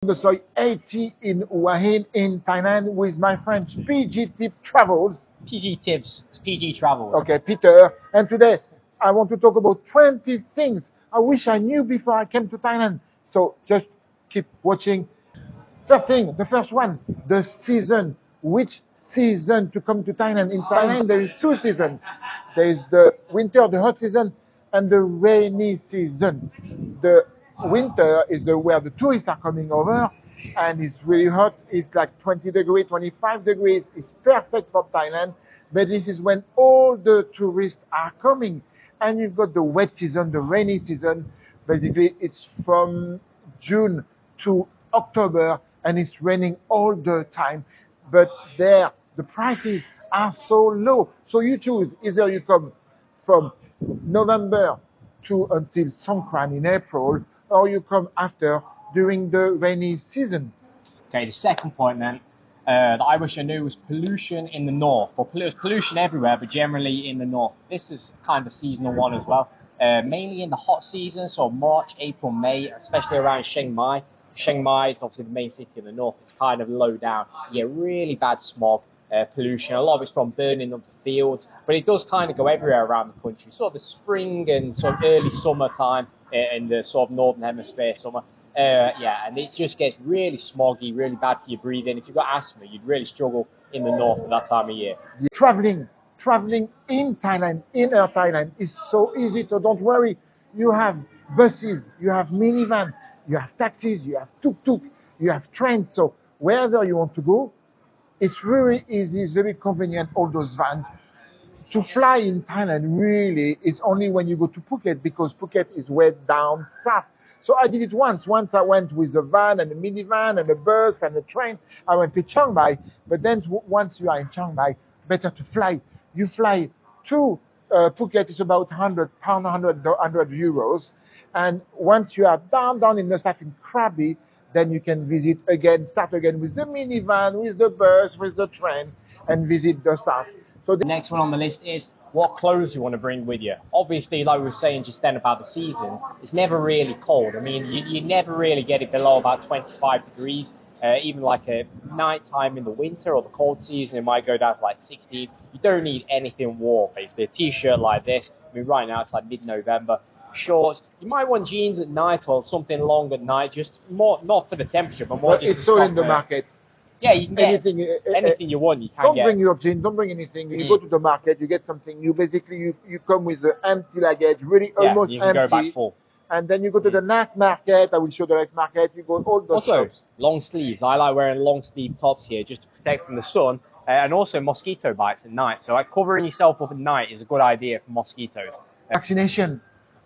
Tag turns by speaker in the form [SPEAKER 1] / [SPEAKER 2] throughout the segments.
[SPEAKER 1] The soy 80 in Hua Hin in Thailand with my friend PG Tip Travels.
[SPEAKER 2] PG Tips, it's PG Travels.
[SPEAKER 1] Okay, Peter. And today I want to talk about 20 things I wish I knew before I came to Thailand. So just keep watching. First thing, the first one, the season. Which season to come to Thailand? In Thailand there is two seasons. There is the winter, the hot season, and the rainy season. The winter is where the tourists are coming over, and it's really hot. It's like 20 degrees, 25 degrees. It's perfect for Thailand, but this is when all the tourists are coming. And you've got the wet season, the rainy season. Basically, it's from June to October, and it's raining all the time. But there, the prices are so low. So you choose, either you come from November to until Songkran in April, or you come after during the rainy season.
[SPEAKER 2] Okay, the second point then, that I wish I knew was pollution in the north. Well, there's pollution everywhere, but generally in the north. This is kind of a seasonal one as well. Mainly in the hot season, so March, April, May, especially around Chiang Mai. Chiang Mai is obviously the main city in the north. It's kind of low down. You get really bad smog, pollution. A lot of it's from burning of the fields, but it does kind of go everywhere around the country. Sort of the spring and sort of early summertime in the sort of northern hemisphere summer. And it just gets really smoggy, really bad for your breathing. If you've got asthma, you'd really struggle in the north at that time of year.
[SPEAKER 1] Traveling in Thailand, in Air Thailand, is so easy. So don't worry. You have buses, you have minivan, you have taxis, you have tuk-tuk, you have trains. So wherever you want to go, it's really easy, it's very convenient, all those vans. To fly in Thailand, really, is only when you go to Phuket, because Phuket is way down south. So I did it once. Once I went with a van and a minivan and a bus and a train. I went to Chiang Mai. But then once you are in Chiang Mai, better to fly. You fly to Phuket, it's about £100, 100 euros. And once you are down in the south in Krabi, then you can visit again, start again with the minivan, with the bus, with the train, and visit the south. So
[SPEAKER 2] the next one on the list is what clothes you want to bring with you. Obviously, like we were saying just then about the seasons, it's never really cold. I mean, you never really get it below about 25 degrees. Even like a night time in the winter or the cold season, it might go down to like 16. You don't need anything warm, basically. A t-shirt like this. I mean, right now it's like mid-November. Shorts. You might want jeans at night or something long at night, just more, not for the temperature, but more just...
[SPEAKER 1] It's all in the market.
[SPEAKER 2] Yeah, you can get anything you want, you can
[SPEAKER 1] don't
[SPEAKER 2] get.
[SPEAKER 1] Don't bring your jeans, don't bring anything. You go to the market, you get something new. Basically, you come with an empty luggage, really almost
[SPEAKER 2] you can
[SPEAKER 1] empty.
[SPEAKER 2] Go back full.
[SPEAKER 1] And then you go to the night market. I will show the night market. You go all those shops.
[SPEAKER 2] Long sleeves. I like wearing long sleeve tops here just to protect from the sun. And also mosquito bites at night. So covering yourself up at night is a good idea for mosquitoes.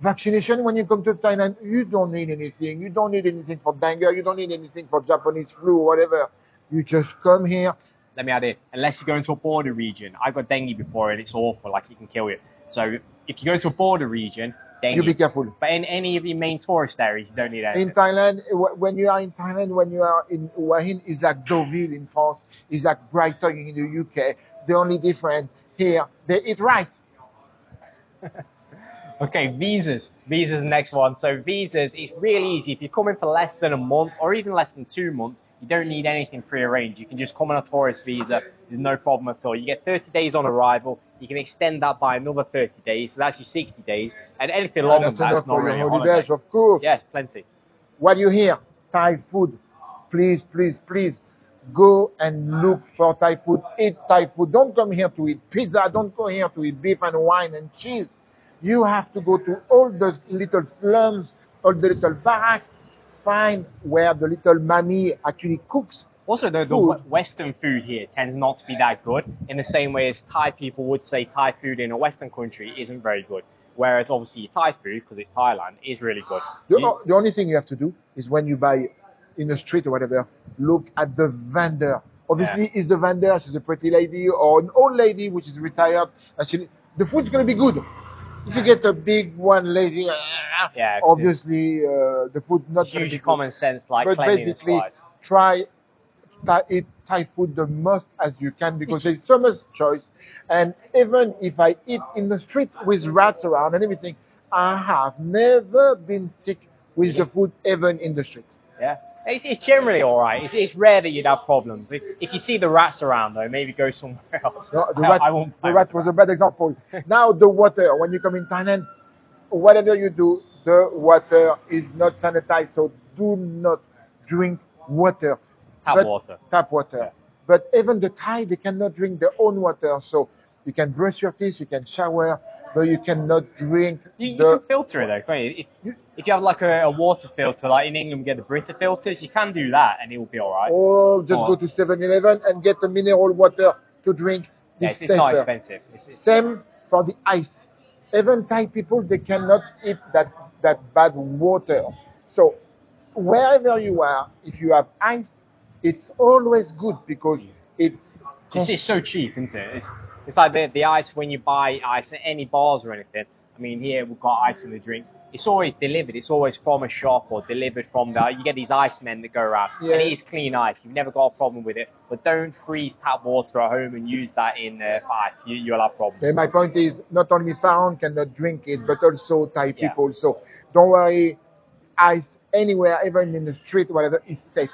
[SPEAKER 1] Vaccination, when you come to Thailand, you don't need anything. You don't need anything for dengue. You don't need anything for Japanese flu or whatever. You just come here.
[SPEAKER 2] Let me add it. Unless you go into a border region. I got dengue before and it's awful. Like, it can kill you. So if you go to a border region, dengue.
[SPEAKER 1] You be careful.
[SPEAKER 2] But in any of the main tourist areas, you don't need anything.
[SPEAKER 1] In Thailand, when you are in Thailand, when you are in Hua Hin, it's like Deauville in France. It's like Brighton in the UK. The only difference here, they eat rice.
[SPEAKER 2] Okay, visas. Visas the next one. So visas, it's really easy. If you're coming for less than a month or even less than 2 months, you don't need anything pre-arranged. You can just come on a tourist visa. There's no problem at all. You get 30 days on arrival. You can extend that by another 30 days. So that's your 60 days. And anything longer than that is not really a holiday.
[SPEAKER 1] Of course.
[SPEAKER 2] Yes, plenty.
[SPEAKER 1] While you're here, Thai food. Please, please, please. Go and look for Thai food. Eat Thai food. Don't come here to eat pizza. Don't go here to eat beef and wine and cheese. You have to go to all those little slums, all the little barracks, find where the little mammy actually cooks.
[SPEAKER 2] Also, the Western food here tends not to be that good, in the same way as Thai people would say Thai food in a Western country isn't very good. Whereas, obviously, Thai food, because it's Thailand, is really good.
[SPEAKER 1] The only thing you have to do is when you buy in the street or whatever, look at the vendor. Obviously, is the vendor, she's a pretty lady, or an old lady which is retired. Actually, the food's going to be good. If you get a big one lady, obviously the food not going to be
[SPEAKER 2] huge common sense, like
[SPEAKER 1] but
[SPEAKER 2] cleanliness
[SPEAKER 1] basically,
[SPEAKER 2] wise.
[SPEAKER 1] try eat Thai food the most as you can, because there's so much choice. And even if I eat in the street with rats around and everything, I have never been sick with the food, even in the street.
[SPEAKER 2] Yeah. It's generally all right. It's rare that you'd have problems. If you see the rats around, though, maybe go somewhere else.
[SPEAKER 1] No,
[SPEAKER 2] I
[SPEAKER 1] the rat was a bad example. Now the water, when you come in Thailand, whatever you do, the water is not sanitized, so do not drink water. Tap water.
[SPEAKER 2] Yeah.
[SPEAKER 1] But even the Thai, they cannot drink their own water, so you can brush your teeth, you can shower, but you cannot drink
[SPEAKER 2] You can filter it though, can't you? If you have like a water filter, like in England we get the Brita filters, you can do that and it will be alright.
[SPEAKER 1] Or just go to 7-Eleven and get a mineral water to drink.
[SPEAKER 2] Yeah, it's not expensive.
[SPEAKER 1] Same for the ice. Even Thai people, they cannot eat that bad water. So wherever you are, if you have ice, it's always good because it's
[SPEAKER 2] so cheap, isn't it? It's like the ice when you buy ice at any bars or anything. I mean, here we've got ice in the drinks. It's always delivered. It's always from a shop or delivered from you get these ice men that go around. Yeah. And it is clean ice. You've never got a problem with it. But don't freeze tap water at home and use that in ice. You'll have problems.
[SPEAKER 1] Yeah, my point is, not only foreign cannot drink it, but also Thai people. So don't worry, ice anywhere, even in the street, whatever, is safe.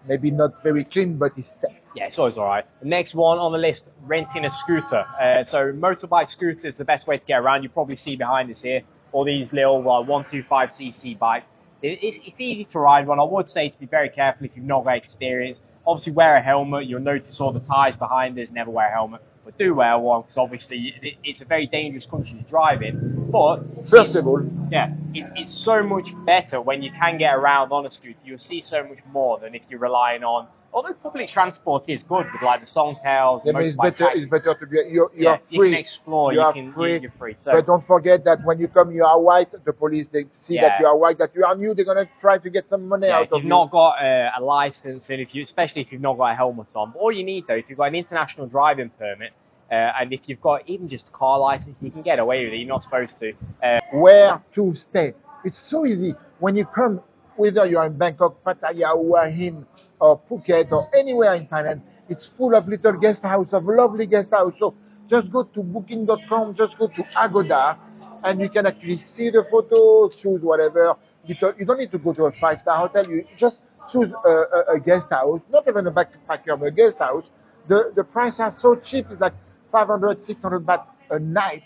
[SPEAKER 1] Maybe not very clean, but it's safe.
[SPEAKER 2] Yeah, it's always all right. The next one on the list, renting a scooter. So motorbike scooter is the best way to get around. You probably see behind us here all these little 125cc bikes. It's easy to ride one. I would say to be very careful if you've not got experience. Obviously wear a helmet. You'll notice all the tyres behind us. Never wear a helmet. But do wear one because obviously it's a very dangerous country to drive in. But
[SPEAKER 1] first of all,
[SPEAKER 2] yeah, it's so much better when you can get around on a scooter. You'll see so much more than if you're relying on. Although public transport is good with like the Songtails.
[SPEAKER 1] Yeah, but it's better to be you're free.
[SPEAKER 2] You can explore.
[SPEAKER 1] You're free. So. But don't forget that when you come, you are white. The police they see that you are white, that you are new. They're gonna try to get some money out of you.
[SPEAKER 2] If you've not got a license, and especially if you've not got a helmet on. But all you need though, if you've got an international driving permit, and if you've got even just a car license, you can get away with it. You're not supposed to.
[SPEAKER 1] Where to stay? It's so easy when you come. Whether you are in Bangkok, Pattaya, Hua Hin, or Phuket, or anywhere in Thailand, it's full of little guest houses, of lovely guest houses. So just go to booking.com, just go to Agoda, and you can actually see the photos, choose whatever. You don't need to go to a 5-star hotel. You just choose a guest house, not even a backpacker, but a guest house. The prices are so cheap. It's like 500, 600 baht a night.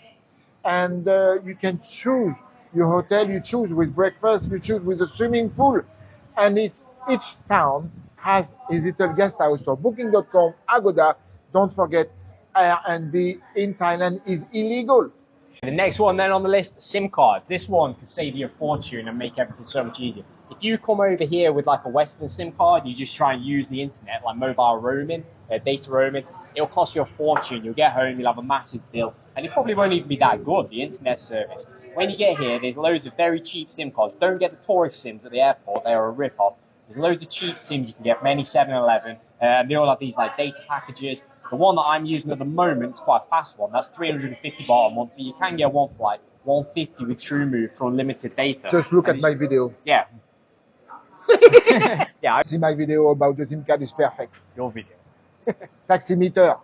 [SPEAKER 1] And you can choose your hotel, you choose with breakfast, you choose with a swimming pool. And each town has his little guest house. So booking.com, Agoda, don't forget, Airbnb in Thailand is illegal.
[SPEAKER 2] The next one then on the list, SIM cards. This one can save you a fortune and make everything so much easier. If you come over here with like a Western SIM card, you just try and use the internet, like mobile roaming, data roaming, it'll cost you a fortune. You'll get home, you'll have a massive bill, and it probably won't even be that good, the internet service. When you get here, there's loads of very cheap SIM cards. Don't get the tourist SIMs at the airport, they are a rip-off. There's loads of cheap SIMs you can get from any 7-Eleven, and they all have these like data packages. The one that I'm using at the moment is quite a fast one. That's 350 baht a month, but you can get one for like 150 with TrueMove for unlimited data.
[SPEAKER 1] Just look at my video.
[SPEAKER 2] Yeah. Yeah.
[SPEAKER 1] See my video about the SIM card is perfect.
[SPEAKER 2] Your video.
[SPEAKER 1] Taximeter.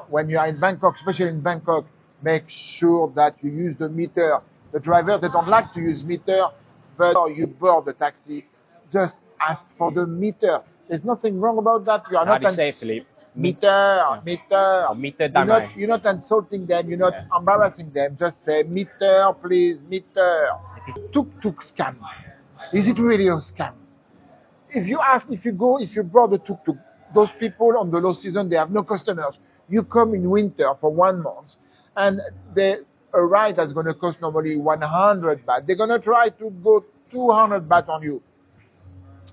[SPEAKER 1] When you are in Bangkok, especially in Bangkok, make sure that you use the meter. The driver, they don't like to use meter, but you board the taxi, just ask for the meter. There's nothing wrong about that. You are not
[SPEAKER 2] safely.
[SPEAKER 1] Meter.
[SPEAKER 2] You're
[SPEAKER 1] not insulting them. You're not embarrassing them. Just say meter, please, meter. Tuk-tuk scam. Is it really a scam? If you board the tuk-tuk, those people on the low season, they have no customers. You come in winter for 1 month, and a ride that's going to cost normally 100 baht. They're going to try to go 200 baht on you.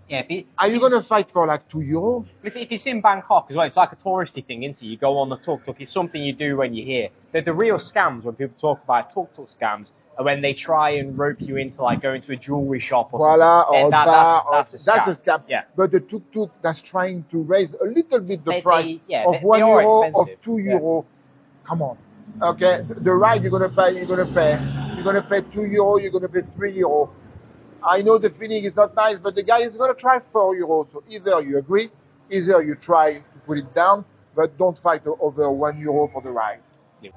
[SPEAKER 2] Yeah,
[SPEAKER 1] are you going to fight for like €2?
[SPEAKER 2] If it's in Bangkok as well, it's like a touristy thing, isn't it? You go on the tuk-tuk. It's something you do when you're here. The real scams, when people talk about tuk-tuk scams, are when they try and rope you into like going to a jewelry shop or something. That's a scam.
[SPEAKER 1] Yeah. But the tuk-tuk that's trying to raise a little bit the price of €1, of €2. Come on. Okay, the ride you're gonna pay €2, you're gonna pay €3. I know the feeling is not nice, but the guy is gonna try €4. So either you agree, either you try to put it down, but don't fight over €1 for the ride. Yeah.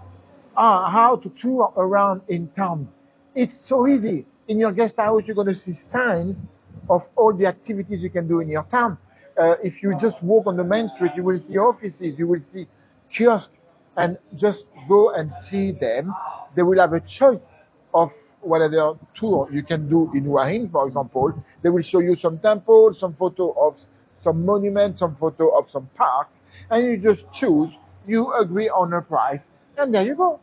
[SPEAKER 1] How to tour around in town? It's so easy. In your guest house, you're gonna see signs of all the activities you can do in your town. If you just walk on the main street, you will see offices, you will see kiosks, and just go and see them. They will have a choice of whatever tour you can do in Hua Hin, for example. They will show you some temples, some photo of some monuments, some photo of some parks, and you just choose, you agree on a price, and there you go.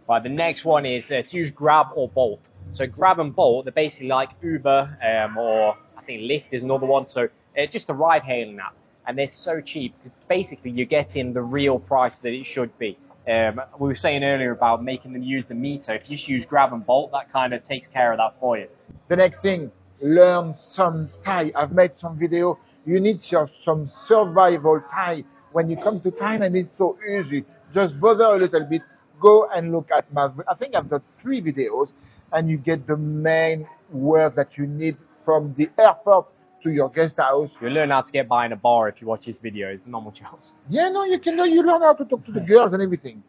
[SPEAKER 2] Right, the next one is to use Grab or Bolt. So Grab and Bolt, they're basically like Uber or I think Lyft is another one. So just a ride-hailing app, and they're so cheap because basically you're getting the real price that it should be. We were saying earlier about making them use the meter. If you just use Grab and Bolt, that kind of takes care of that for you.
[SPEAKER 1] The next thing, learn some Thai. I've made some video. You need some survival Thai. When you come to Thailand, it's so easy. Just bother a little bit. Go and look at I think I've got 3 videos, and you get the main words that you need from the airport to your guest house.
[SPEAKER 2] You'll learn how to get by in a bar if you watch his videos, not much else.
[SPEAKER 1] Yeah, no, you learn how to talk to the girls and everything.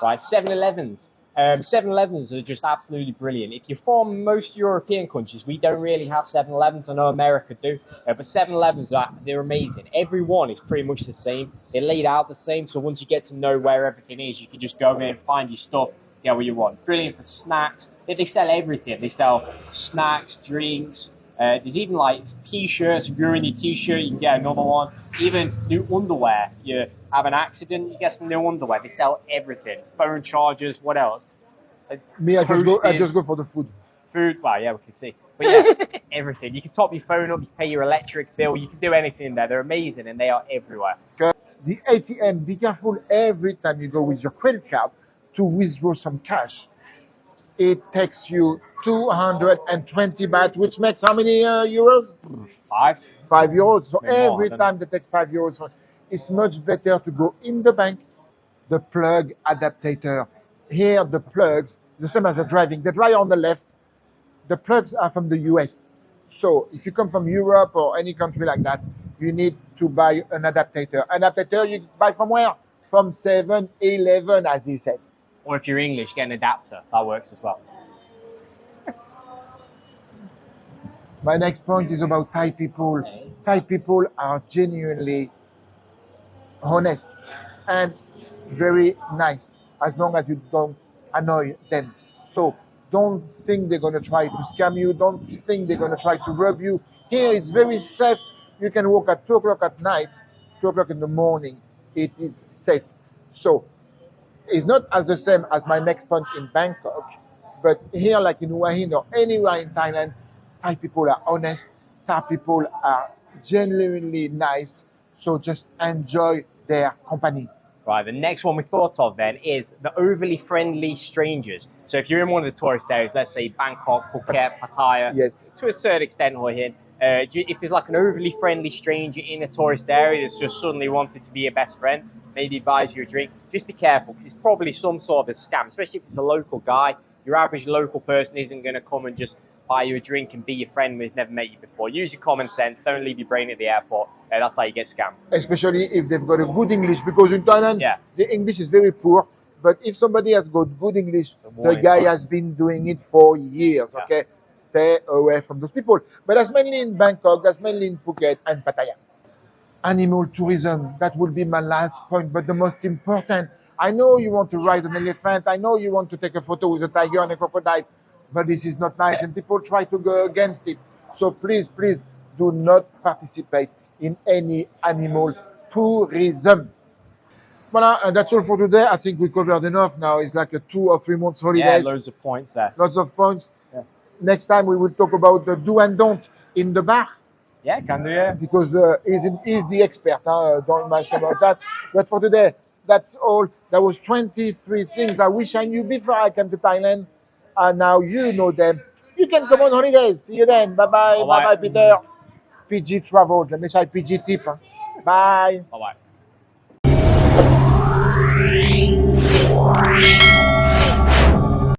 [SPEAKER 2] Right, 7-Elevens. 7-Elevens are just absolutely brilliant. If you're from most European countries, we don't really have 7-Elevens. I know America do, but 7-Elevens, they're amazing. Every one is pretty much the same. They're laid out the same, so once you get to know where everything is, you can just go in, find your stuff, get what you want. Brilliant for snacks. They sell everything. They sell snacks, drinks. There's even like t-shirts. If you're in your t-shirt, you can get another one. Even new underwear. If you have an accident, you get some new underwear. They sell everything. Phone chargers, what else?
[SPEAKER 1] Me, I just go for the food.
[SPEAKER 2] Food, well, yeah, we can see. But yeah, everything. You can top your phone up, you can pay your electric bill, you can do anything there. They're amazing and they are everywhere.
[SPEAKER 1] The ATM, be careful every time you go with your credit card to withdraw some cash. It takes you 220 baht, which makes how many euros?
[SPEAKER 2] 5.
[SPEAKER 1] 5 euros. So
[SPEAKER 2] Maybe
[SPEAKER 1] every
[SPEAKER 2] more,
[SPEAKER 1] time they take 5 euros, it's much better to go in the bank. The plug adaptor. Here, the plugs, the same as the driving. The dryer on the left, the plugs are from the US. So if you come from Europe or any country like that, you need to buy an adaptor. An adapter you buy from where? From 7-Eleven, as he said.
[SPEAKER 2] Or if you're English, get an adapter. That works as well.
[SPEAKER 1] My next point is about Thai people. Thai people are genuinely honest and very nice, as long as you don't annoy them. So don't think they're going to try to scam you. Don't think they're going to try to rob you. Here it's very safe. You can walk at 2 o'clock at night, 2 o'clock in the morning. It is safe. So it's not as the same as my next point in Bangkok, but here, like in Hua Hin or anywhere in Thailand, Thai people are honest. Thai people are genuinely nice. So just enjoy their company.
[SPEAKER 2] Right, the next one we thought of then is the overly friendly strangers. So if you're in one of the tourist areas, let's say Bangkok, Phuket, Pattaya,
[SPEAKER 1] Yes.
[SPEAKER 2] to a certain extent, Hua Hin, if there's like an overly friendly stranger in a tourist area that's just suddenly wanted to be your best friend, maybe buys you a drink, just be careful because it's probably some sort of a scam, especially if it's a local guy. Your average local person isn't going to come and just buy you a drink and be your friend when he's never met you before. Use your common sense. Don't leave your brain at the airport. That's how you get scammed.
[SPEAKER 1] Especially if they've got a good English, because in Thailand,
[SPEAKER 2] Yeah.
[SPEAKER 1] the English is very poor. But if somebody has got good English, the
[SPEAKER 2] warning
[SPEAKER 1] guy
[SPEAKER 2] sign.
[SPEAKER 1] has been doing it for years,
[SPEAKER 2] Yeah.
[SPEAKER 1] okay? Stay away from those people. But that's mainly in Bangkok, that's mainly in Phuket and Pattaya. Animal tourism, that will be my last point, but the most important. I know you want to ride an elephant. I know you want to take a photo with a tiger and a crocodile, but this is not nice, and people try to go against it. So please, please do not participate in any animal tourism. Voilà, and that's all for today. I think we covered enough now. It's like a 2 or 3 months
[SPEAKER 2] Yeah,
[SPEAKER 1] holidays.
[SPEAKER 2] loads of points there.
[SPEAKER 1] Lots of points.
[SPEAKER 2] Yeah.
[SPEAKER 1] Next time we will talk about the do and don't in the bar,
[SPEAKER 2] Yeah, can do, yeah.
[SPEAKER 1] because he's the expert. Don't ask about that. But for today, that's all. There was 23 things I wish I knew before I came to Thailand, and now you know them. You can come on holidays. See you then. Bye-bye.
[SPEAKER 2] Bye-bye.
[SPEAKER 1] Bye-bye, Peter. PG Travels. Let me try PG Tip. Bye.
[SPEAKER 2] Bye-bye.